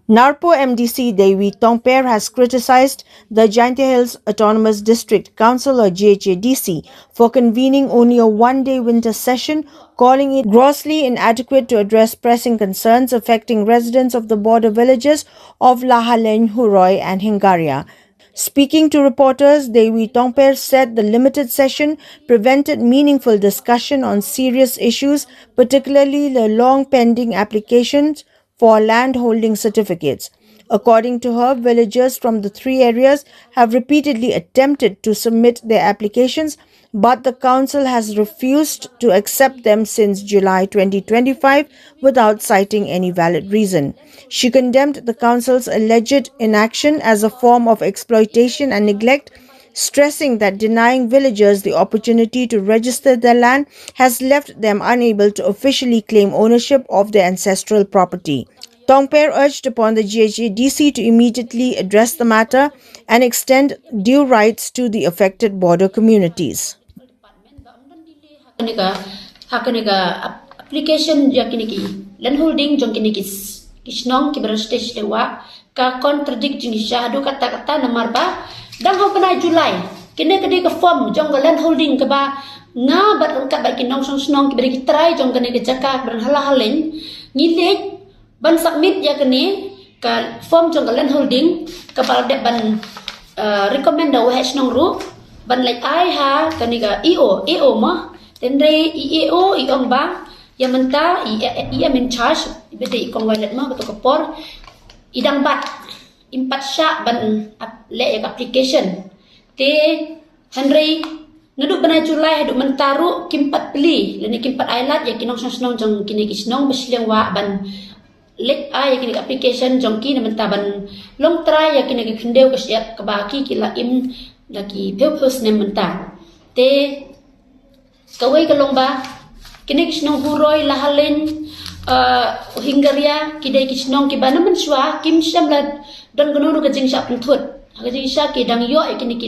Narpuh MDC Deiwi Tongper has criticized the Jaintia Hills Autonomous District Council or Jhadc for convening only a one-day winter session, calling it grossly inadequate to address pressing concerns affecting residents of the border villages of Lahaleiñ, Huroi and Hingaria. Speaking to reporters, Deiwi Tongper said the limited session prevented meaningful discussion on serious issues, particularly the long-pending applications for land holding certificates. According to her, villagers from the three areas have repeatedly attempted to submit their applications, but the council has refused to accept them since July 2025 without citing any valid reason. She condemned the council's alleged inaction as a form of exploitation and neglect, stressing that denying villagers the opportunity to register their land has left them unable to officially claim ownership of their ancestral property. Tongper urged upon the Jhadc to immediately address the matter and extend due rights to the affected border communities. Application land holding kisnong stage lewa ka contradict shahadu kata-kata namar ba dang ho pana Julai kini ka form jong land holding ka ba nga bat rangka ba kinong snong kiberi try jong kini ka jaka beran Lahaleiñ ngilej ban submit ya kini ka form jong land holding ka balde ban recommend da wah snong ru ban like ai ha kani ka EO ma tendre EO iong ba yang mentah ia in charge beda ikong wallet mah betul kapor idang bat impat syak ban le application te Henry ngeduk bana Julai haduk mentaru kimpat beli leni kimpat ailat ya kinong snong jong kini kisnong besliang wa ban lek ai ya kini application jong kini mentah ban long try ya kini kendeu kesiap kebaki kila im lagi purpose nem mentah te kawai kalong ba kini kisnong Huroi Lahaleiñ Hingaria kidai kisnong kibana mensua kim syamla dan gunung kajing syak pentut kajing syak kidang yo kini ki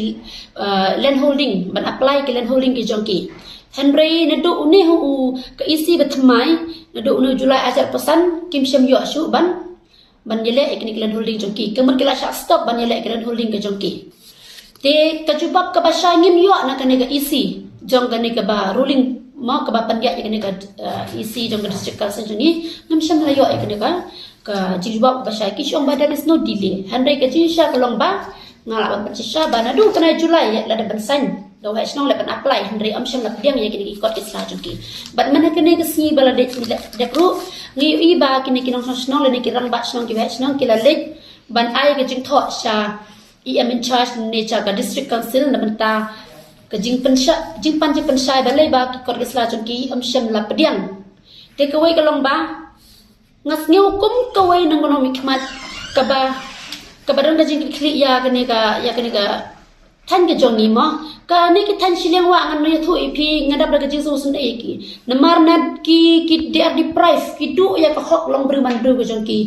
land holding ban apply ki land holding ki jongki Henry nadu uni hu ke isi betmai nadu uni Julai ajar pesan kim syam yo syu ban yele kini ki land holding jongki kemun kila syak stop ban yele ki land holding ke jongki te kajubab ke basya ngim yo na kani ke isi jong kani ke ba ruling mau ke bapan dia kene ka isi jong ka district council ni nam syam layo kene ka jibab ba sya ki syong ba there is no delay handai ka jisha ka long ba ngala ban jisha ba na du kena Julai la da ban san do ha snong la ban apply handai am syam la pediang ya kene ki kot isla jong ki bat mana kene ka si bala de pro ngi i ba kene ki nong snong la ni ki rang ba snong ki ha snong ki la lek ban ai ka jing tho sya I am in charge ne cha ka district council na banta kajing pensai balai ba ki kor isla jongki am syam la pediang te kawai kalong ba ngas ngi hukum kawai nang gono mikmat ka badang kajing kli ya kene ka tan ke jongi mo ka ni ki tan sileng wa ngan ya thu ipi ngadap da kajing susun ki namar nad ki they are deprived ki du ya ka hok long berman du ke jongki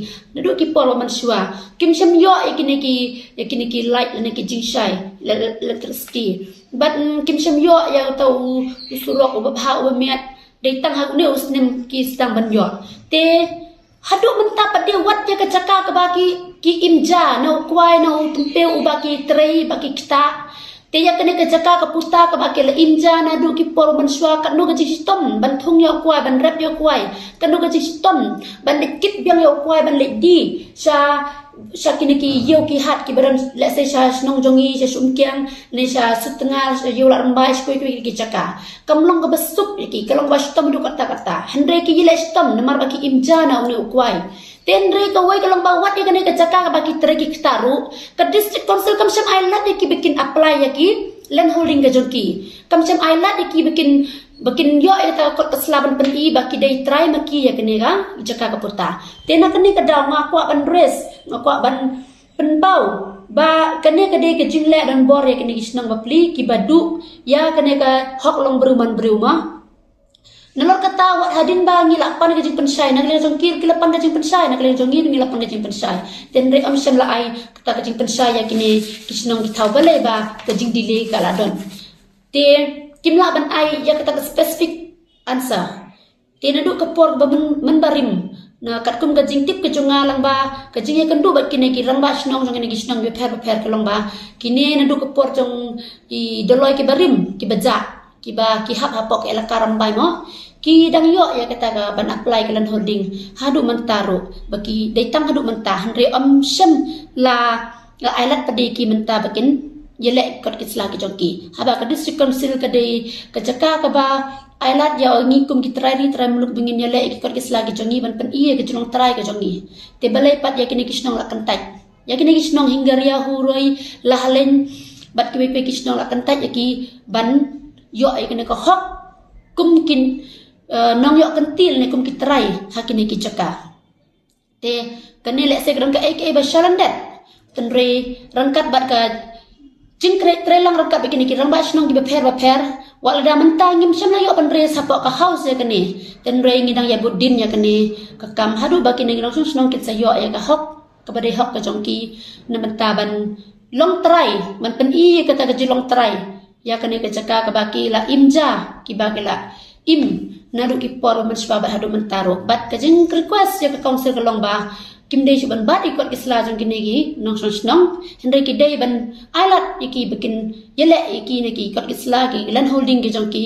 du ki polo man shwa kim syam yo kini ki light la ki jing shai electricity but kim syam yo ya tau usurok ubah umiat dai tang hak ne usnem ki stang ban yo te haduk mentah pada wat ya kecaka ke baki ki imja na kwai na tumpeu ubaki trei baki kita te ya kene kecaka ke puta ke baki la imja na du ki por mansua kan no gaji sistem ban thung ya kwai ban rap ya kwai kan no gaji sistem ban dikit biang ya kwai ban le di sa kini ki yo ki hat ki baran let's say sa snong jongi sa sumkiang ne sa setengah yo la rembai skoi ki caka kamlong ka basup ki kalong ba sistem du kata handai ki yile sistem namar baki imja na uni ukwai tenre ka wai kalong ba wat ya ka caka ka baki treki kitaru ka district council kam syam island ki bikin apply ya ki land holding ka jonki kam syam island ki bikin yo eta kot keslaban penti baki dai try maki ya kene ka jaka ka puta tena kene ka daw ngaku ban res ngaku ban penbau ba kene ka dai ka jingle dan bor ya kene kisnang bapli ki badu ya kene ka hok long beruman beruma nalor kata wat hadin ba ngilapan ka jing pensai nang le jong kir kilapan ka jing pensai nang le jong ngilapan ka jing pensai tenre am syam la ai kata ka jing pensai ya kene kisnang ki thau balai ba ka jing delay ka ladon te kimla ban ai ya kata spesifik answer te nadu kapor ba men barim na kat kum ka jing tip ka junga lang ba ka jing kan du bat kini ki rang ba snong jong ki snong be pher ka long ba kini na du ko por jong i doloi ki barim ki baja ki ba ki hap hapok ela karam bai mo ki dang yo ya kata ka ban apply ka lan holding hadu mentaro baki datang hadu mentah henre om syam la ailat padi ki menta bakin yelek kot kisla ki jongki haba ka district council ka dei ka jaka ka ba ailat ya ngikum ki trai muluk bingin yelek ki kot kisla ki jongi ban pen iye ke jonong trai ka jongi te balai pat ya kini kisnong la kantai ya kini kisnong Hingaria Huroi Lahaleiñ bat ki pe kisnong la kantai ya ki ban yo ai kini ka hok kum kin nong yo kentil ne kum ki trai hakini ki jaka te kani lek se grang ka ek ba shalandat tenre rangkat bat ka jing trelang rangkat begini ki rang ba snong ki ba pher wala da mentang ngim syam yo pan re sapok ka house ya kani tenre ngidang ya budin ya kani ka kam hadu ba kini ngidang snong kit sa yo ya ka hok ka ba hok ka jongki na mentaban long trai man pen i kata ka long trai ya kani ka jaka ka baki la imja ki ba la im nadu ki por man swa ba hadu mentaro bat ka jing request ya ka council ka long ba kim dei ban bat ikot kisla jong kini gi nong snong henry ki dei ban alat iki bikin yele iki ne ki ikot kisla ki land holding ki jong ki